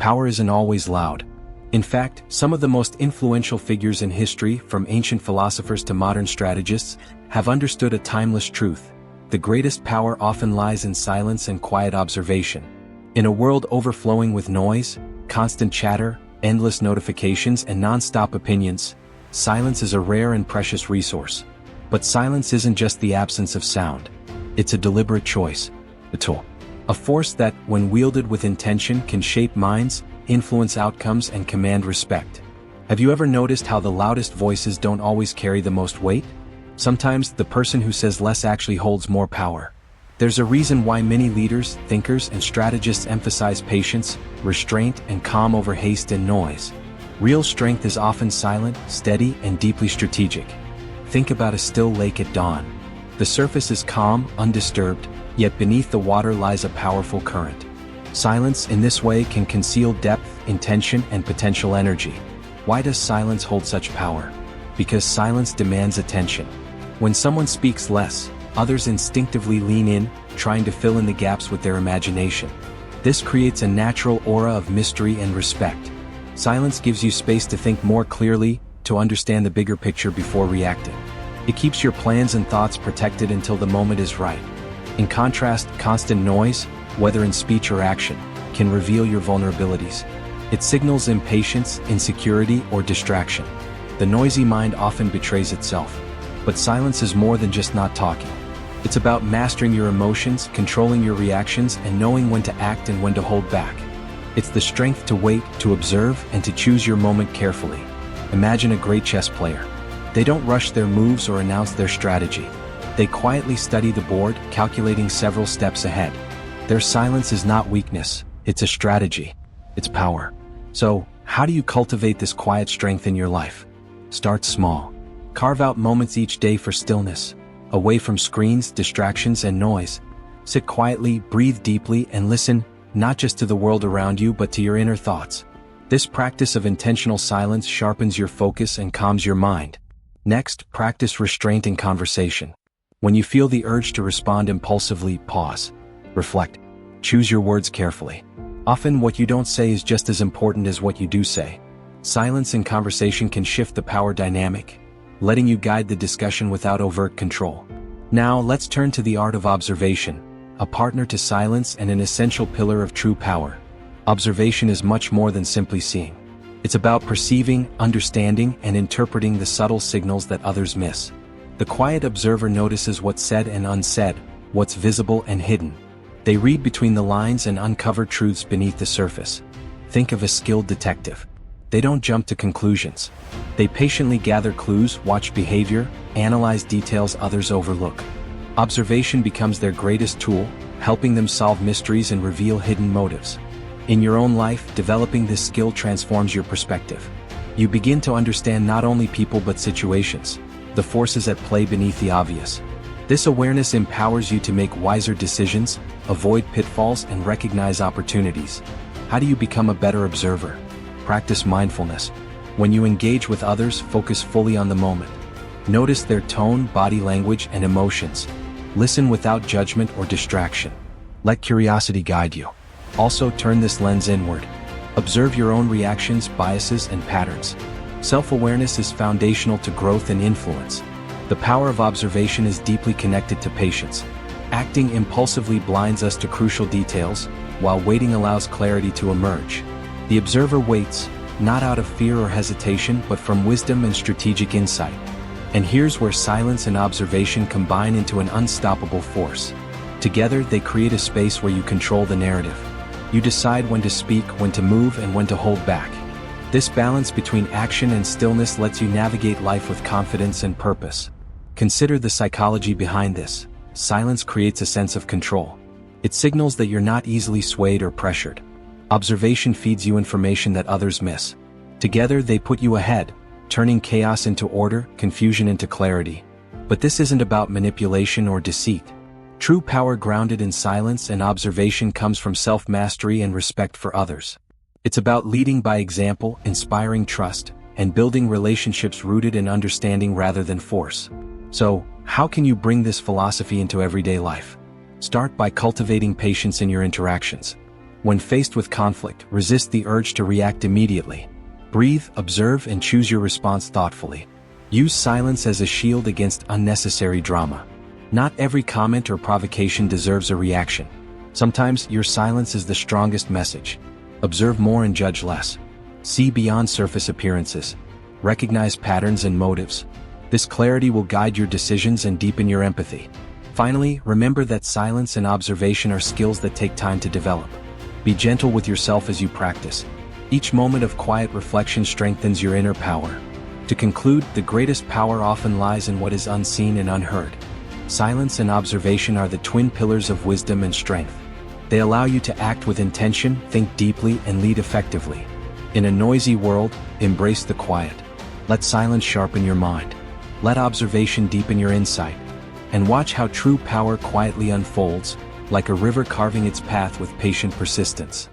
Power isn't always loud. In fact, some of the most influential figures in history, from ancient philosophers to modern strategists, have understood a timeless truth. The greatest power often lies in silence and quiet observation. In a world overflowing with noise, constant chatter, endless notifications, and non-stop opinions, silence is a rare and precious resource. But silence isn't just the absence of sound. It's a deliberate choice, a tool. A force that, when wielded with intention, can shape minds, influence outcomes, and command respect. Have you ever noticed how the loudest voices don't always carry the most weight? Sometimes the person who says less actually holds more power. There's a reason why many leaders, thinkers, and strategists emphasize patience, restraint, and calm over haste and noise. Real strength is often silent, steady, and deeply strategic. Think about a still lake at dawn. The surface is calm, undisturbed, yet beneath the water lies a powerful current. Silence in this way can conceal depth, intention, and potential energy. Why does silence hold such power? Because silence demands attention. When someone speaks less, others instinctively lean in, trying to fill in the gaps with their imagination. This creates a natural aura of mystery and respect. Silence gives you space to think more clearly, to understand the bigger picture before reacting. It keeps your plans and thoughts protected until the moment is right. In contrast, constant noise, whether in speech or action, can reveal your vulnerabilities. It signals impatience, insecurity, or distraction. The noisy mind often betrays itself. But silence is more than just not talking. It's about mastering your emotions, controlling your reactions, and knowing when to act and when to hold back. It's the strength to wait, to observe, and to choose your moment carefully. Imagine a great chess player. They don't rush their moves or announce their strategy. They quietly study the board, calculating several steps ahead. Their silence is not weakness, it's a strategy. It's power. So, how do you cultivate this quiet strength in your life? Start small. Carve out moments each day for stillness, away from screens, distractions, and noise. Sit quietly, breathe deeply, and listen, not just to the world around you but to your inner thoughts. This practice of intentional silence sharpens your focus and calms your mind. Next, practice restraint in conversation. When you feel the urge to respond impulsively, pause. Reflect. Choose your words carefully. Often what you don't say is just as important as what you do say. Silence in conversation can shift the power dynamic, letting you guide the discussion without overt control. Now let's turn to the art of observation, a partner to silence and an essential pillar of true power. Observation is much more than simply seeing. It's about perceiving, understanding, and interpreting the subtle signals that others miss. The quiet observer notices what's said and unsaid, what's visible and hidden. They read between the lines and uncover truths beneath the surface. Think of a skilled detective. They don't jump to conclusions. They patiently gather clues, watch behavior, analyze details others overlook. Observation becomes their greatest tool, helping them solve mysteries and reveal hidden motives. In your own life, developing this skill transforms your perspective. You begin to understand not only people but situations, the forces at play beneath the obvious. This awareness empowers you to make wiser decisions, avoid pitfalls, and recognize opportunities. How do you become a better observer? Practice mindfulness. When you engage with others, focus fully on the moment. Notice their tone, body language, and emotions. Listen without judgment or distraction. Let curiosity guide you. Also, turn this lens inward. Observe your own reactions, biases, and patterns. Self-awareness is foundational to growth and influence. The power of observation is deeply connected to patience. Acting impulsively blinds us to crucial details, while waiting allows clarity to emerge. The observer waits, not out of fear or hesitation but from wisdom and strategic insight. And here's where silence and observation combine into an unstoppable force. Together, they create a space where you control the narrative. You decide when to speak, when to move, and when to hold back. This balance between action and stillness lets you navigate life with confidence and purpose. Consider the psychology behind this. Silence creates a sense of control. It signals that you're not easily swayed or pressured. Observation feeds you information that others miss. Together, they put you ahead, turning chaos into order, confusion into clarity. But this isn't about manipulation or deceit. True power grounded in silence and observation comes from self-mastery and respect for others. It's about leading by example, inspiring trust, and building relationships rooted in understanding rather than force. So, how can you bring this philosophy into everyday life? Start by cultivating patience in your interactions. When faced with conflict, resist the urge to react immediately. Breathe, observe, and choose your response thoughtfully. Use silence as a shield against unnecessary drama. Not every comment or provocation deserves a reaction. Sometimes your silence is the strongest message. Observe more and judge less. See beyond surface appearances. Recognize patterns and motives. This clarity will guide your decisions and deepen your empathy. Finally, remember that silence and observation are skills that take time to develop. Be gentle with yourself as you practice. Each moment of quiet reflection strengthens your inner power. To conclude, the greatest power often lies in what is unseen and unheard. Silence and observation are the twin pillars of wisdom and strength. They allow you to act with intention, think deeply, and lead effectively. In a noisy world, embrace the quiet. Let silence sharpen your mind. Let observation deepen your insight. And watch how true power quietly unfolds, like a river carving its path with patient persistence.